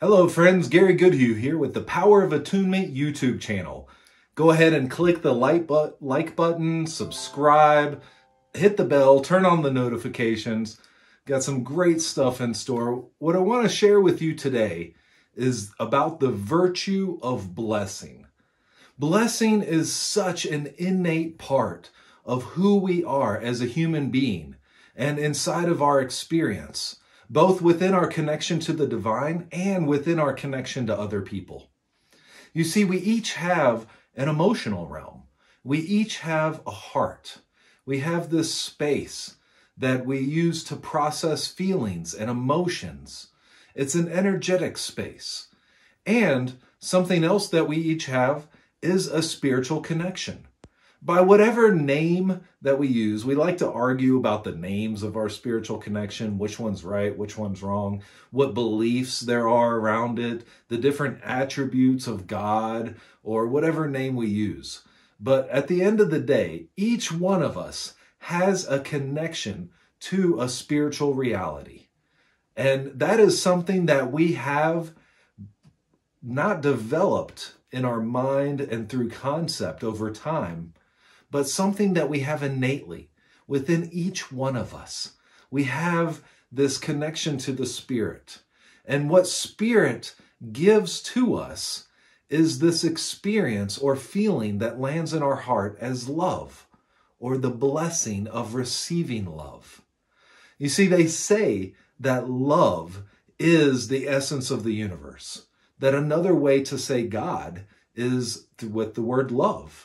Hello friends, Gary Goodhue here with the Power of Attunement YouTube channel. Go ahead and click the like button, subscribe, hit the bell, turn on the notifications. Got some great stuff in store. What I want to share with you today is about the virtue of blessing. Blessing is such an innate part of who we are as a human being and inside of our experience, both within our connection to the divine and within our connection to other people. You see, we each have an emotional realm. We each have a heart. We have this space that we use to process feelings and emotions. It's an energetic space. And something else that we each have is a spiritual connection. By whatever name that we use, we like to argue about the names of our spiritual connection, which one's right, which one's wrong, what beliefs there are around it, the different attributes of God, or whatever name we use. But at the end of the day, each one of us has a connection to a spiritual reality. And that is something that we have not developed in our mind and through concept over time, but something that we have innately within each one of us. We have this connection to the Spirit. And what Spirit gives to us is this experience or feeling that lands in our heart as love, or the blessing of receiving love. You see, they say that love is the essence of the universe. That another way to say God is with the word love.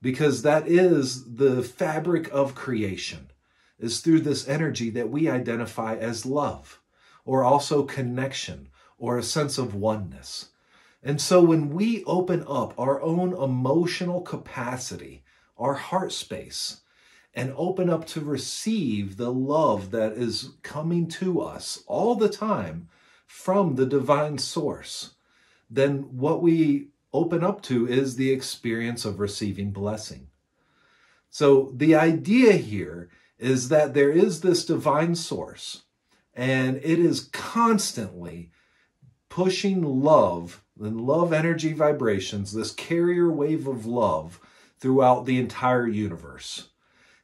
Because that is the fabric of creation, is through this energy that we identify as love, or also connection, or a sense of oneness. And so when we open up our own emotional capacity, our heart space, and open up to receive the love that is coming to us all the time from the divine source, then what we open up to is the experience of receiving blessing. So the idea here is that there is this divine source, and it is constantly pushing love and love energy vibrations, this carrier wave of love throughout the entire universe.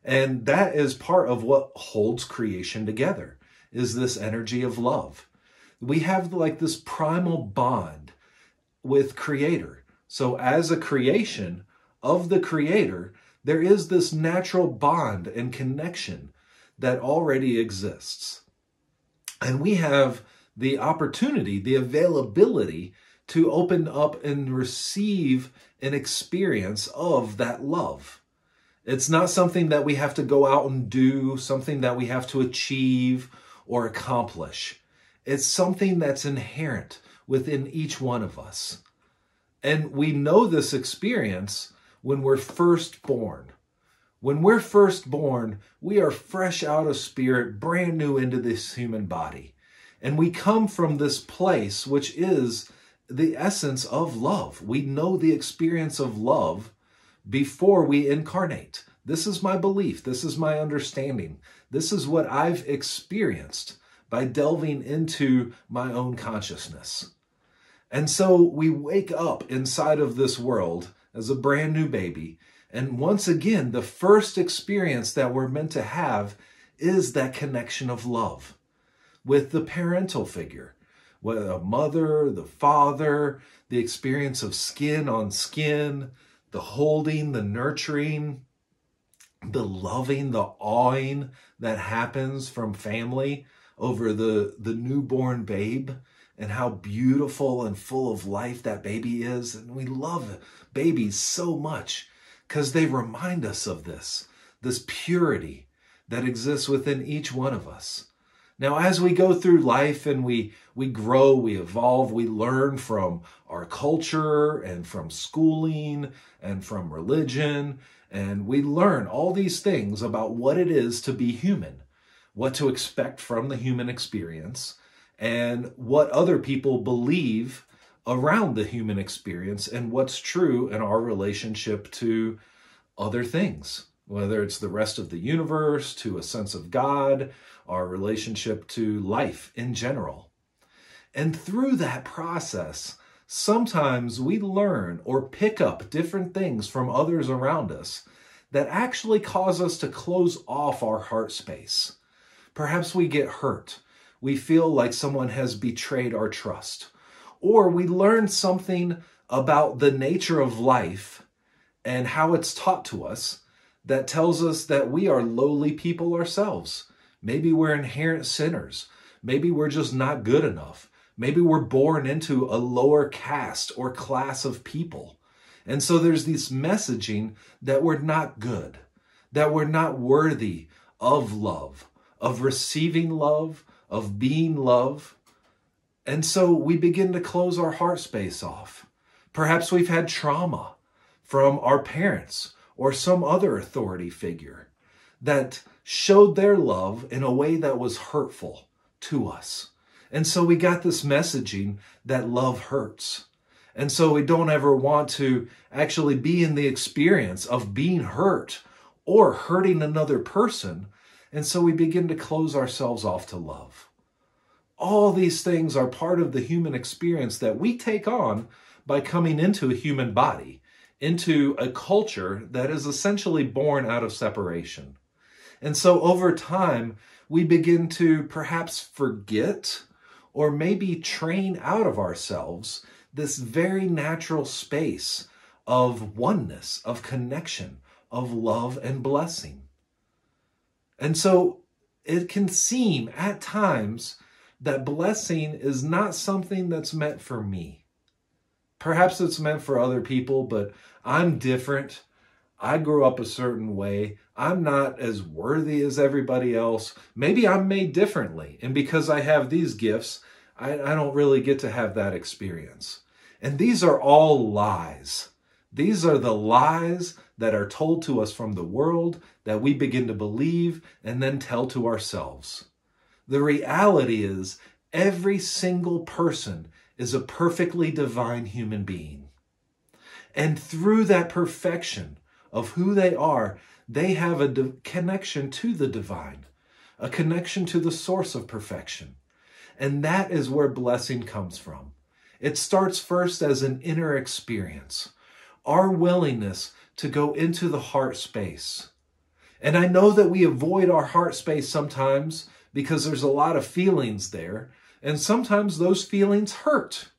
And that is part of what holds creation together, is this energy of love. We have like this primal bond with Creator. So as a creation of the Creator, there is this natural bond and connection that already exists. And we have the opportunity, the availability to open up and receive an experience of that love. It's not something that we have to go out and do, something that we have to achieve or accomplish. It's something that's inherent within each one of us. And we know this experience when we're first born. When we're first born, we are fresh out of spirit, brand new into this human body. And we come from this place, which is the essence of love. We know the experience of love before we incarnate. This is my belief. This is my understanding. This is what I've experienced by delving into my own consciousness. And so we wake up inside of this world as a brand new baby. And once again, the first experience that we're meant to have is that connection of love with the parental figure, whether a mother, the father, the experience of skin on skin, the holding, the nurturing, the loving, the awing that happens from family over the newborn babe. And how beautiful and full of life that baby is. And we love babies so much because they remind us of this purity that exists within each one of us. Now, as we go through life and we grow, we evolve, we learn from our culture and from schooling and from religion, and we learn all these things about what it is to be human, what to expect from the human experience, and what other people believe around the human experience and what's true in our relationship to other things, whether it's the rest of the universe, to a sense of God, our relationship to life in general. And through that process, sometimes we learn or pick up different things from others around us that actually cause us to close off our heart space. Perhaps we get hurt. We feel like someone has betrayed our trust. Or we learn something about the nature of life and how it's taught to us that tells us that we are lowly people ourselves. Maybe we're inherent sinners. Maybe we're just not good enough. Maybe we're born into a lower caste or class of people. And so there's this messaging that we're not good, that we're not worthy of love, of receiving love, of being love. And so we begin to close our heart space off. Perhaps we've had trauma from our parents or some other authority figure that showed their love in a way that was hurtful to us. And so we got this messaging that love hurts. And so we don't ever want to actually be in the experience of being hurt or hurting another person. And so we begin to close ourselves off to love. All these things are part of the human experience that we take on by coming into a human body, into a culture that is essentially born out of separation. And so over time, we begin to perhaps forget or maybe train out of ourselves this very natural space of oneness, of connection, of love and blessing. And so it can seem at times that blessing is not something that's meant for me. Perhaps it's meant for other people, but I'm different. I grew up a certain way. I'm not as worthy as everybody else. Maybe I'm made differently. And because I have these gifts, I don't really get to have that experience. And these are all lies. These are the lies that are told to us from the world that we begin to believe and then tell to ourselves. The reality is every single person is a perfectly divine human being. And through that perfection of who they are, they have a connection to the divine, a connection to the source of perfection. And that is where blessing comes from. It starts first as an inner experience, our willingness to go into the heart space. And I know that we avoid our heart space sometimes because there's a lot of feelings there. And sometimes those feelings hurt.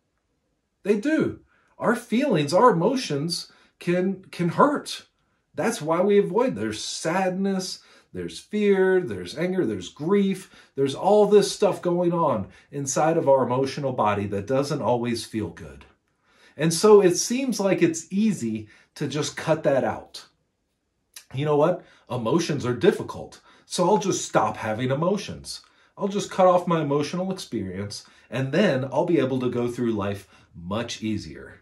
They do. Our feelings, our emotions can hurt. That's why we avoid. There's sadness, there's fear, there's anger, there's grief. There's all this stuff going on inside of our emotional body that doesn't always feel good. And so it seems like it's easy to just cut that out. You know what? Emotions are difficult. So I'll just stop having emotions. I'll just cut off my emotional experience, and then I'll be able to go through life much easier.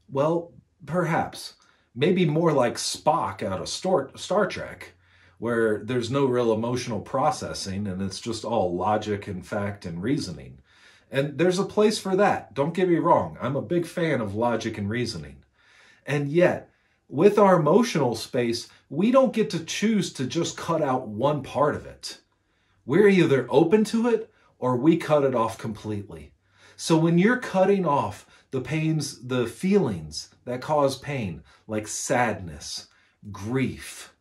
Well, perhaps. Maybe more like Spock out of Star Trek, where there's no real emotional processing and it's just all logic and fact and reasoning. And there's a place for that. Don't get me wrong. I'm a big fan of logic and reasoning. And yet, with our emotional space, we don't get to choose to just cut out one part of it. We're either open to it or we cut it off completely. So when you're cutting off the pains, the feelings that cause pain, like sadness, grief,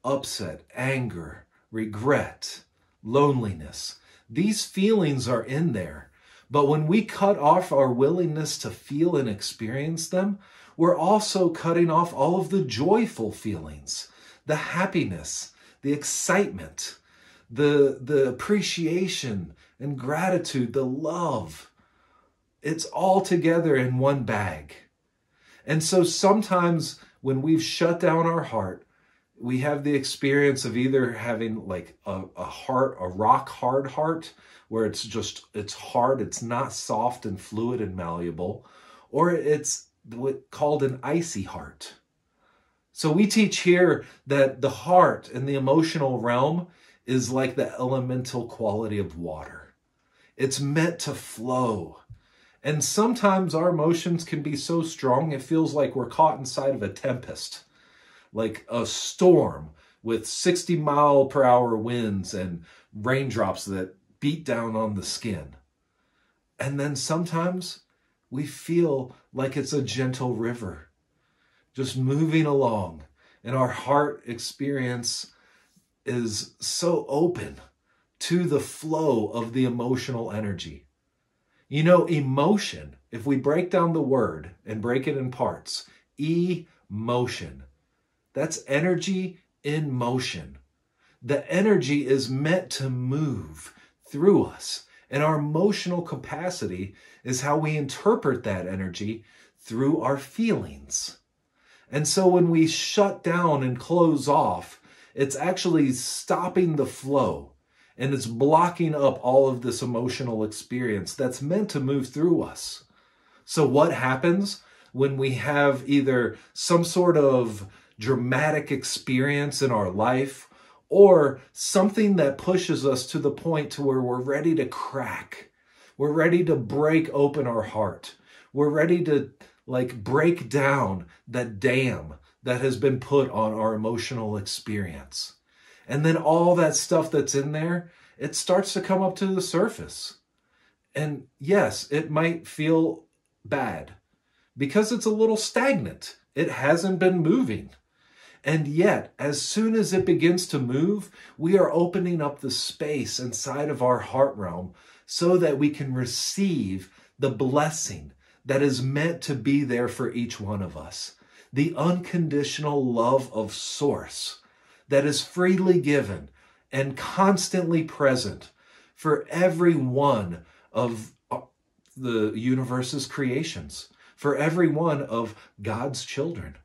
upset, anger, regret, loneliness, these feelings are in there. But when we cut off our willingness to feel and experience them, we're also cutting off all of the joyful feelings, the happiness, the excitement, the appreciation and gratitude, the love. It's all together in one bag. And so sometimes when we've shut down our heart, we have the experience of either having like a rock hard heart, where it's hard, it's not soft and fluid and malleable, or it's called an icy heart. So we teach here that the heart and the emotional realm is like the elemental quality of water. It's meant to flow. And sometimes our emotions can be so strong, it feels like we're caught inside of a tempest, like a storm with 60-mile-per-hour winds and raindrops that beat down on the skin. And then sometimes we feel like it's a gentle river, just moving along. And our heart experience is so open to the flow of the emotional energy. You know, emotion, if we break down the word and break it in parts, emotion, that's energy in motion. The energy is meant to move through us. And our emotional capacity is how we interpret that energy through our feelings. And so when we shut down and close off, it's actually stopping the flow. And it's blocking up all of this emotional experience that's meant to move through us. So what happens when we have either some sort of dramatic experience in our life or something that pushes us to the point to where we're ready to crack? We're ready to break open our heart. We're ready to break down that dam that has been put on our emotional experience. And then all that stuff that's in there, it starts to come up to the surface. And yes, it might feel bad because it's a little stagnant. It hasn't been moving. And yet, as soon as it begins to move, we are opening up the space inside of our heart realm so that we can receive the blessing that is meant to be there for each one of us. The unconditional love of Source that is freely given and constantly present for every one of the universe's creations, for every one of God's children,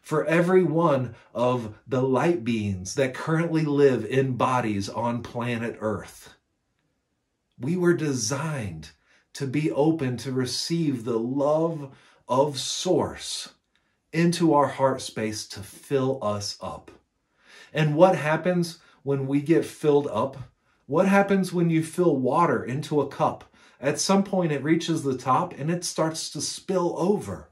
for every one of the light beings that currently live in bodies on planet Earth. We were designed to be open to receive the love of Source into our heart space to fill us up. And what happens when we get filled up? What happens when you fill water into a cup? At some point it reaches the top and it starts to spill over.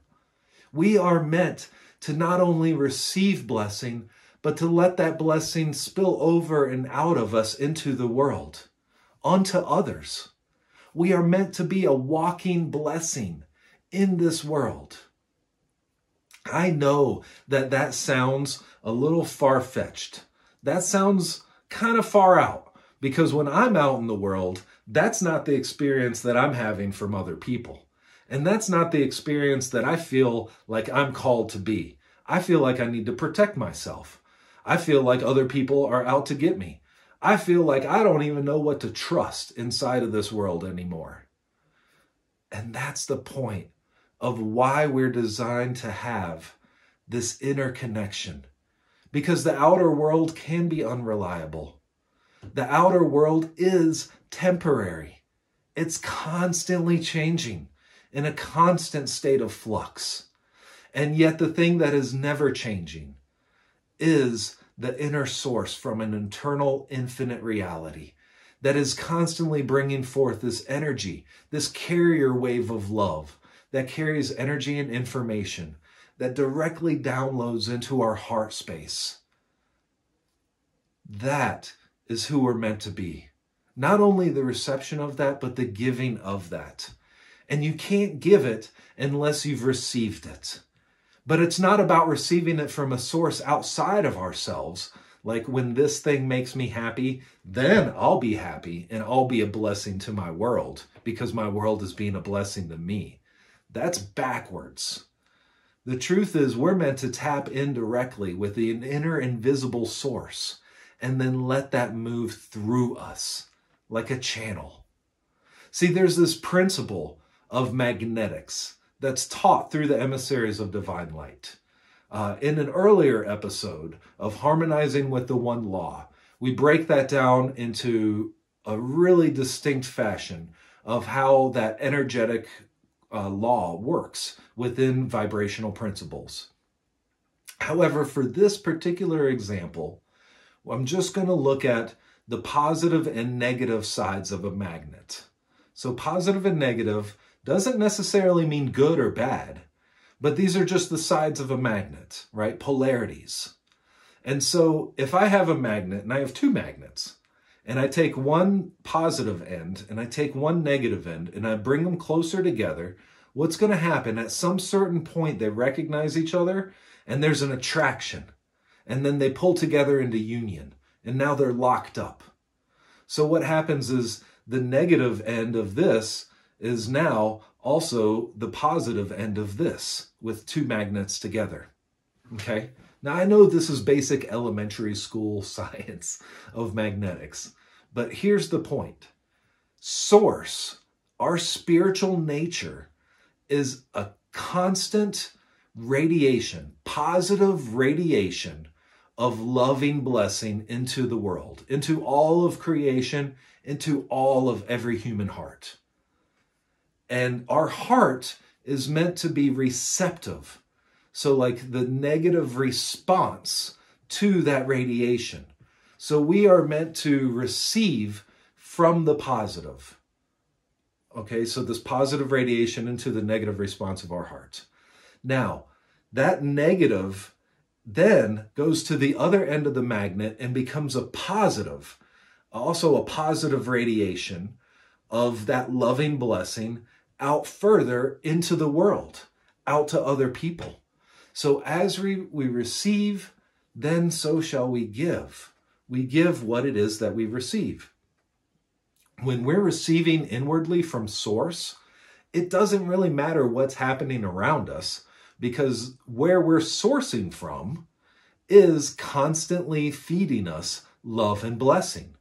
We are meant to not only receive blessing, but to let that blessing spill over and out of us into the world, onto others. We are meant to be a walking blessing in this world. I know that sounds a little far-fetched. That sounds kind of far out, because when I'm out in the world, that's not the experience that I'm having from other people. And that's not the experience that I feel like I'm called to be. I feel like I need to protect myself. I feel like other people are out to get me. I feel like I don't even know what to trust inside of this world anymore. And that's the point of why we're designed to have this inner connection. Because the outer world can be unreliable. The outer world is temporary. It's constantly changing in a constant state of flux. And yet the thing that is never changing is the inner source from an internal infinite reality that is constantly bringing forth this energy, this carrier wave of love that carries energy and information that directly downloads into our heart space. That is who we're meant to be. Not only the reception of that, but the giving of that. And you can't give it unless you've received it. But it's not about receiving it from a source outside of ourselves. Like when this thing makes me happy, then I'll be happy and I'll be a blessing to my world because my world is being a blessing to me. That's backwards. The truth is we're meant to tap in directly with the inner invisible source and then let that move through us like a channel. See, there's this principle of magnetics that's taught through the emissaries of divine light. In an earlier episode of Harmonizing with the One Law, we break that down into a really distinct fashion of how that energetic law works within vibrational principles. However, for this particular example, I'm just going to look at the positive and negative sides of a magnet. So positive and negative doesn't necessarily mean good or bad, but these are just the sides of a magnet, right? Polarities. And so if I have a magnet and I have two magnets, and I take one positive end and I take one negative end and I bring them closer together, what's going to happen? At some certain point, they recognize each other and there's an attraction. And then they pull together into union. And now they're locked up. So what happens is the negative end of this is now also the positive end of this with two magnets together. Okay? Now, I know this is basic elementary school science of magnetics, but here's the point. Source, our spiritual nature, is a constant radiation, positive radiation of loving blessing into the world, into all of creation, into all of every human heart. And our heart is meant to be receptive. So like the negative response to that radiation. So we are meant to receive from the positive. Okay, so this positive radiation into the negative response of our heart. Now, that negative then goes to the other end of the magnet and becomes a positive, also a positive radiation of that loving blessing out further into the world, out to other people. So as we receive, then so shall we give. We give what it is that we receive. When we're receiving inwardly from source, it doesn't really matter what's happening around us, because where we're sourcing from is constantly feeding us love and blessing.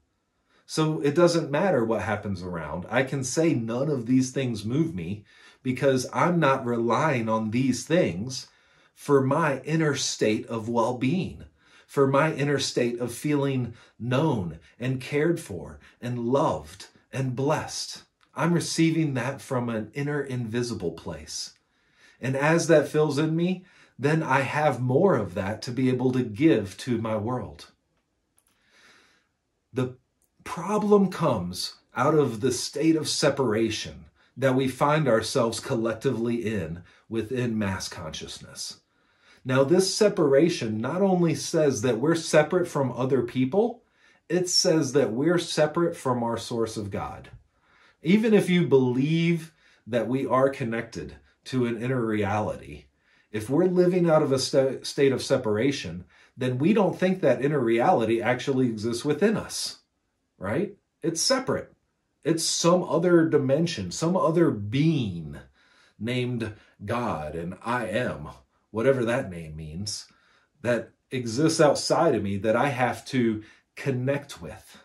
So it doesn't matter what happens around. I can say none of these things move me because I'm not relying on these things for my inner state of well-being, for my inner state of feeling known and cared for and loved and blessed. I'm receiving that from an inner invisible place. And as that fills in me, then I have more of that to be able to give to my world. The problem comes out of the state of separation that we find ourselves collectively in within mass consciousness. Now, this separation not only says that we're separate from other people, it says that we're separate from our source of God. Even if you believe that we are connected to an inner reality, if we're living out of a state of separation, then we don't think that inner reality actually exists within us, right? It's separate. It's some other dimension, some other being named God and I am, whatever that name means, that exists outside of me that I have to connect with.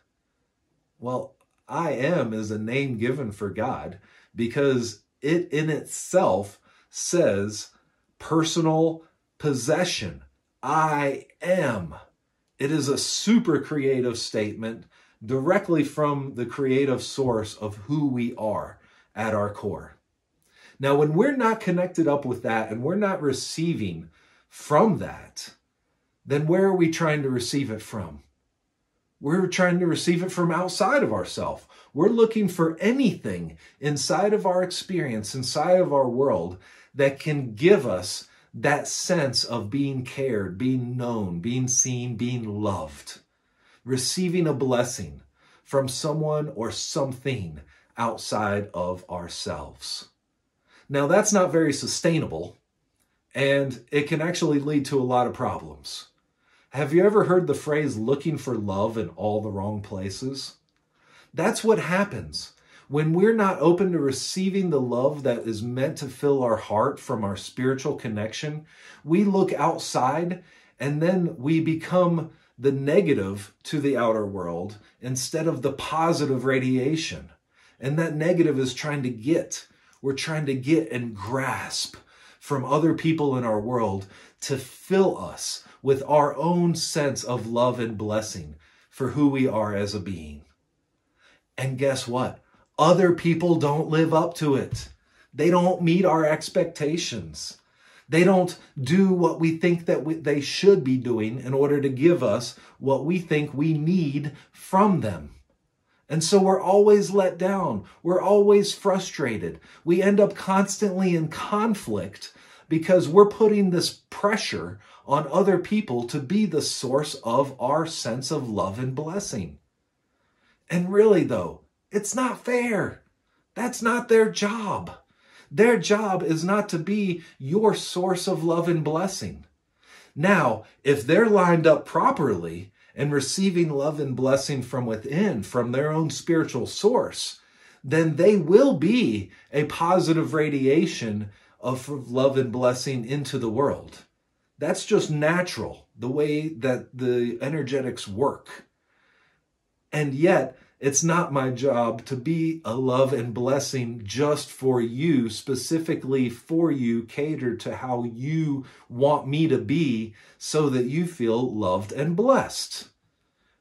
Well, I am is a name given for God because it in itself says personal possession. I am. It is a super creative statement directly from the creative source of who we are at our core. Now, when we're not connected up with that and we're not receiving from that, then where are we trying to receive it from? We're trying to receive it from outside of ourselves. We're looking for anything inside of our experience, inside of our world, that can give us that sense of being cared, being known, being seen, being loved, receiving a blessing from someone or something outside of ourselves. Now, that's not very sustainable, and it can actually lead to a lot of problems. Have you ever heard the phrase looking for love in all the wrong places? That's what happens when we're not open to receiving the love that is meant to fill our heart from our spiritual connection. We look outside and then we become the negative to the outer world instead of the positive radiation. And that negative is we're trying to get and grasp from other people in our world to fill us with our own sense of love and blessing for who we are as a being. And guess what? Other people don't live up to it. They don't meet our expectations. They don't do what we think that they should be doing in order to give us what we think we need from them. And so we're always let down. We're always frustrated. We end up constantly in conflict because we're putting this pressure on other people to be the source of our sense of love and blessing. And really though, it's not fair. That's not their job. Their job is not to be your source of love and blessing. Now, if they're lined up properly and receiving love and blessing from within, from their own spiritual source, then they will be a positive radiation of love and blessing into the world. That's just natural, the way that the energetics work. And yet, it's not my job to be a love and blessing just for you, specifically for you, catered to how you want me to be so that you feel loved and blessed.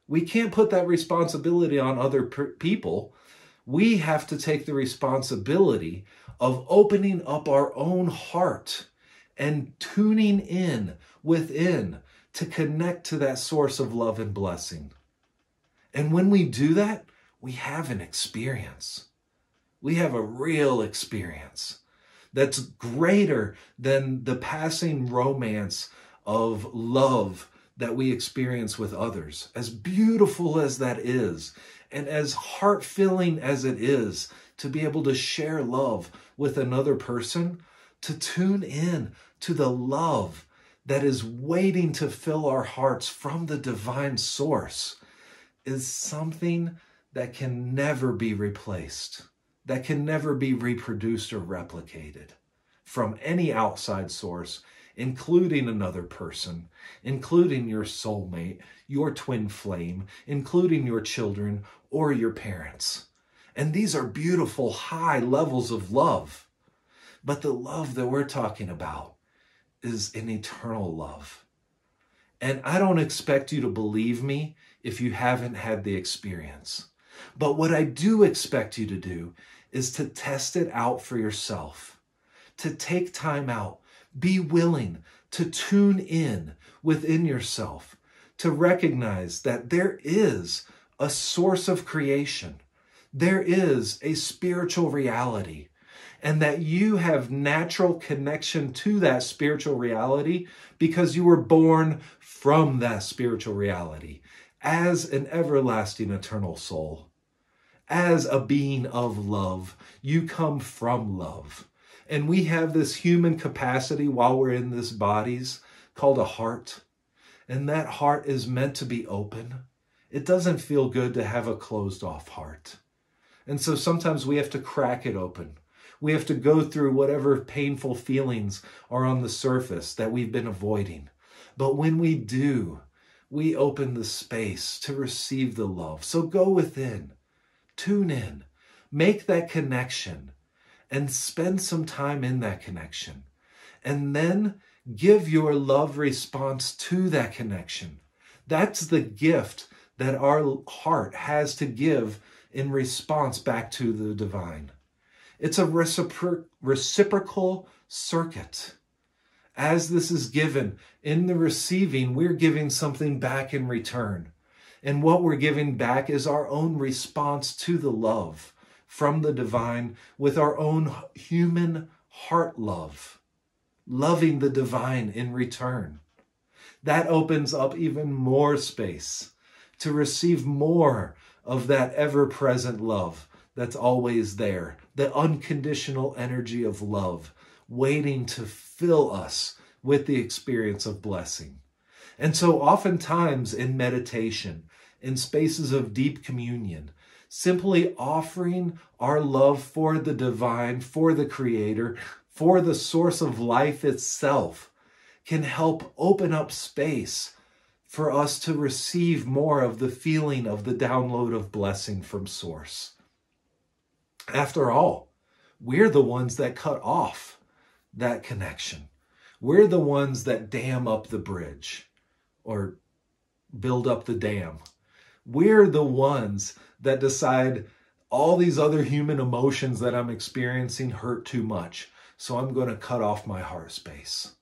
We can't put that responsibility on other people. We have to take the responsibility of opening up our own heart and tuning in within to connect to that source of love and blessing. And when we do that, we have an experience. We have a real experience that's greater than the passing romance of love that we experience with others. As beautiful as that is, and as heart-filling as it is to be able to share love with another person, to tune in to the love that is waiting to fill our hearts from the divine source, is something that can never be replaced, that can never be reproduced or replicated from any outside source, including another person, including your soulmate, your twin flame, including your children or your parents. And these are beautiful, high levels of love. But the love that we're talking about is an eternal love. And I don't expect you to believe me if you haven't had the experience. But what I do expect you to do is to test it out for yourself, to take time out, be willing to tune in within yourself, to recognize that there is a source of creation. There is a spiritual reality, and that you have natural connection to that spiritual reality because you were born from that spiritual reality as an everlasting eternal soul. As a being of love, you come from love. And we have this human capacity while we're in this bodies called a heart. And that heart is meant to be open. It doesn't feel good to have a closed off heart. And so sometimes we have to crack it open. We have to go through whatever painful feelings are on the surface that we've been avoiding. But when we do, we open the space to receive the love. So go within, tune in, make that connection, and spend some time in that connection. And then give your love response to that connection. That's the gift that our heart has to give in response back to the divine. It's a reciprocal circuit. As this is given, in the receiving, we're giving something back in return. And what we're giving back is our own response to the love from the divine with our own human heart love, loving the divine in return. That opens up even more space to receive more of that ever-present love that's always there, the unconditional energy of love waiting to fill us with the experience of blessing. And so oftentimes in meditation, in spaces of deep communion, simply offering our love for the divine, for the Creator, for the source of life itself, can help open up space for us to receive more of the feeling of the download of blessing from Source. After all, we're the ones that cut off that connection. We're the ones that dam up the bridge or build up the dam. We're the ones that decide all these other human emotions that I'm experiencing hurt too much, so I'm going to cut off my heart space.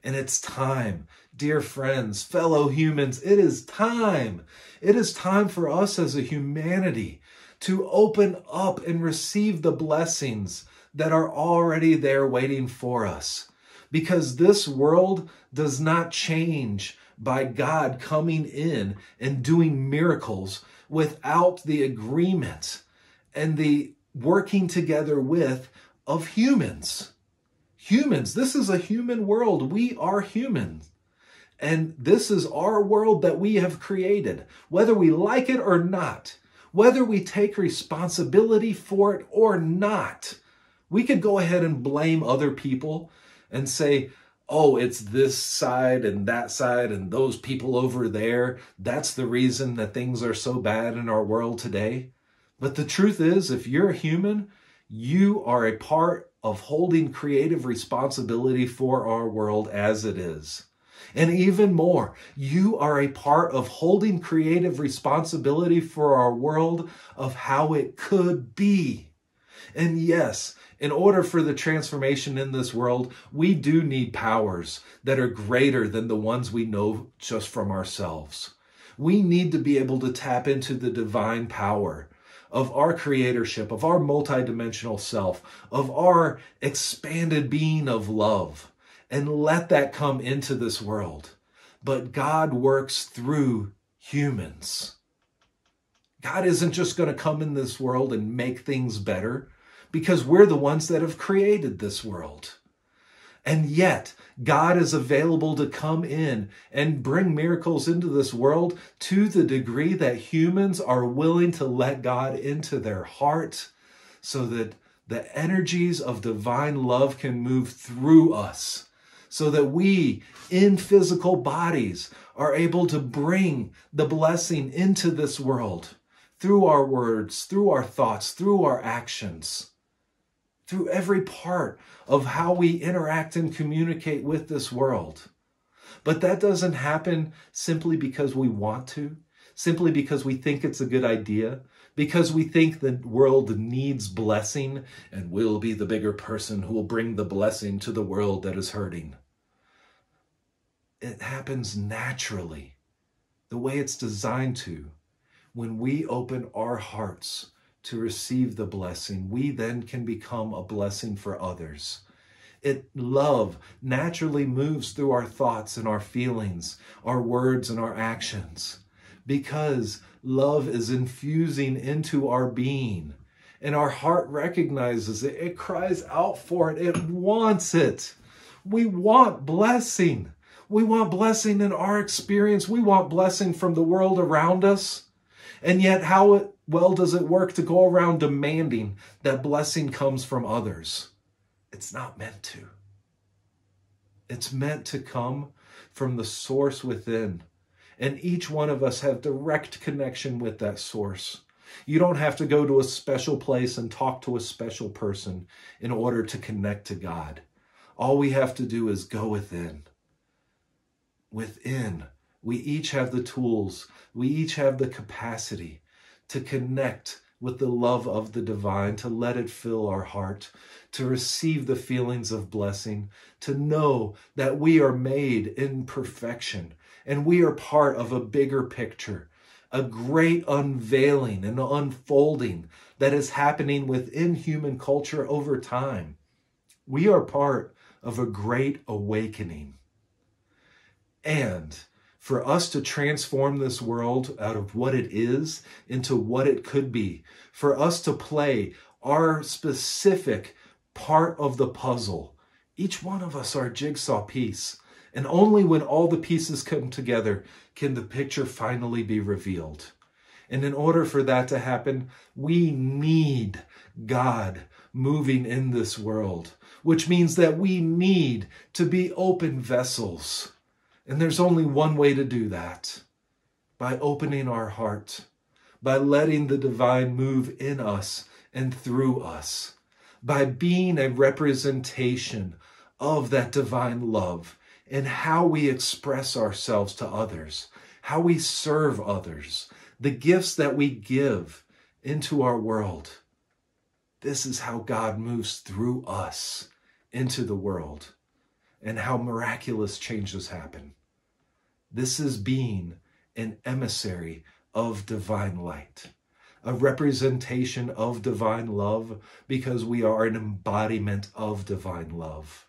And it's time, dear friends, fellow humans, it is time. It is time for us as a humanity to open up and receive the blessings that are already there waiting for us. Because this world does not change by God coming in and doing miracles without the agreement and the working together with of humans. Humans, this is a human world. We are humans. And this is our world that we have created, whether we like it or not, whether we take responsibility for it or not. We could go ahead and blame other people and say, oh, it's this side and those people over there. That's the reason that things are so bad in our world today. But the truth is, if you're a human, you are a part of holding creative responsibility for our world as it is. And even more, you are a part of holding creative responsibility for our world of how it could be. And yes, in order for the transformation in this world, we do need powers that are greater than the ones we know just from ourselves. We need to be able to tap into the divine power of our creatorship, of our multidimensional self, of our expanded being of love, and let that come into this world. But God works through humans. God isn't just going to come in this world and make things better, because we're the ones that have created this world. And yet, God is available to come in and bring miracles into this world to the degree that humans are willing to let God into their heart so that the energies of divine love can move through us, so that we, in physical bodies, are able to bring the blessing into this world through our words, through our thoughts, through our actions, through every part of how we interact and communicate with this world. But that doesn't happen simply because we want to, simply because we think it's a good idea, because we think the world needs blessing and we'll be the bigger person who will bring the blessing to the world that is hurting. It happens naturally, the way it's designed to. When we open our hearts to receive the blessing, we then can become a blessing for others. Love naturally moves through our thoughts and our feelings, our words and our actions, because love is infusing into our being, and our heart recognizes it. It cries out for it. It wants it. We want blessing. We want blessing in our experience. We want blessing from the world around us. And yet, how well does it work to go around demanding that blessing comes from others? It's not meant to. It's meant to come from the source within. And each one of us have direct connection with that source. You don't have to go to a special place and talk to a special person in order to connect to God. All we have to do is go within. Within, we each have the tools. We each have the capacity to connect with the love of the divine, to let it fill our heart, to receive the feelings of blessing, to know that we are made in perfection and we are part of a bigger picture, a great unveiling and unfolding that is happening within human culture over time. We are part of a great awakening. And for us to transform this world out of what it is into what it could be, for us to play our specific part of the puzzle, each one of us are a jigsaw piece. And only when all the pieces come together can the picture finally be revealed. And in order for that to happen, we need God moving in this world, which means that we need to be open vessels. And there's only one way to do that, by opening our heart, by letting the divine move in us and through us, by being a representation of that divine love and how we express ourselves to others, how we serve others, the gifts that we give into our world. This is how God moves through us into the world and how miraculous changes happen. This is being an emissary of divine light, a representation of divine love, because we are an embodiment of divine love,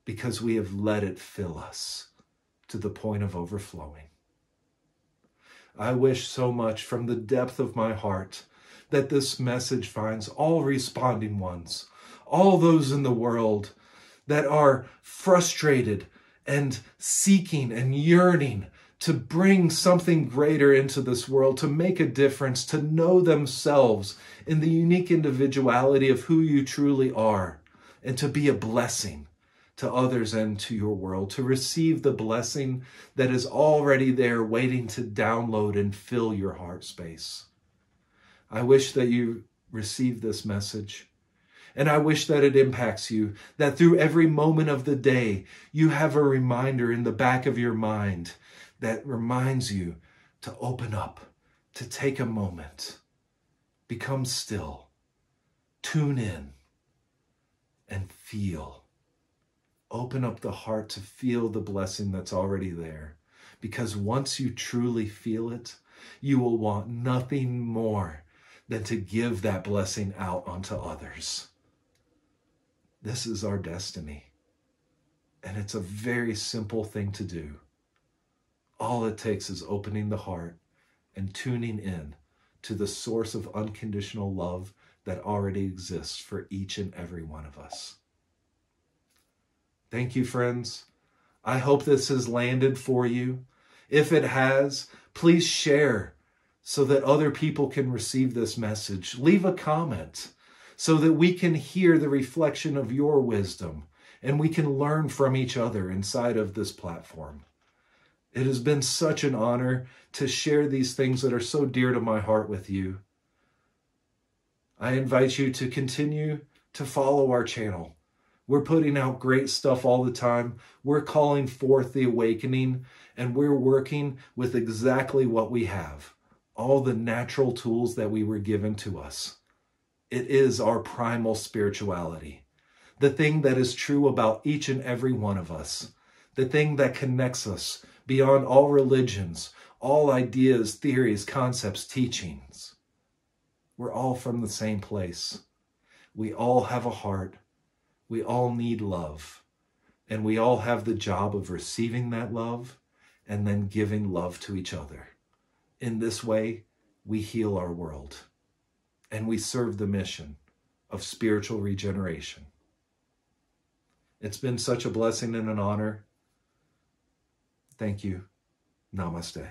because we have let it fill us to the point of overflowing. I wish so much from the depth of my heart that this message finds all responding ones, all those in the world that are frustrated and seeking and yearning to bring something greater into this world, to make a difference, to know themselves in the unique individuality of who you truly are, and to be a blessing to others and to your world, to receive the blessing that is already there waiting to download and fill your heart space. I wish that you receive this message. And I wish that it impacts you, that through every moment of the day, you have a reminder in the back of your mind that reminds you to open up, to take a moment, become still, tune in, and feel. Open up the heart to feel the blessing that's already there. Because once you truly feel it, you will want nothing more than to give that blessing out onto others. This is our destiny. And it's a very simple thing to do. All it takes is opening the heart and tuning in to the source of unconditional love that already exists for each and every one of us. Thank you, friends. I hope this has landed for you. If it has, please share so that other people can receive this message. Leave a comment so that we can hear the reflection of your wisdom and we can learn from each other inside of this platform. It has been such an honor to share these things that are so dear to my heart with you. I invite you to continue to follow our channel. We're putting out great stuff all the time. We're calling forth the awakening, and we're working with exactly what we have, all the natural tools that we were given to us. It is our primal spirituality, the thing that is true about each and every one of us, the thing that connects us beyond all religions, all ideas, theories, concepts, teachings. We're all from the same place. We all have a heart. We all need love. And we all have the job of receiving that love and then giving love to each other. In this way, we heal our world. And we serve the mission of spiritual regeneration. It's been such a blessing and an honor. Thank you. Namaste.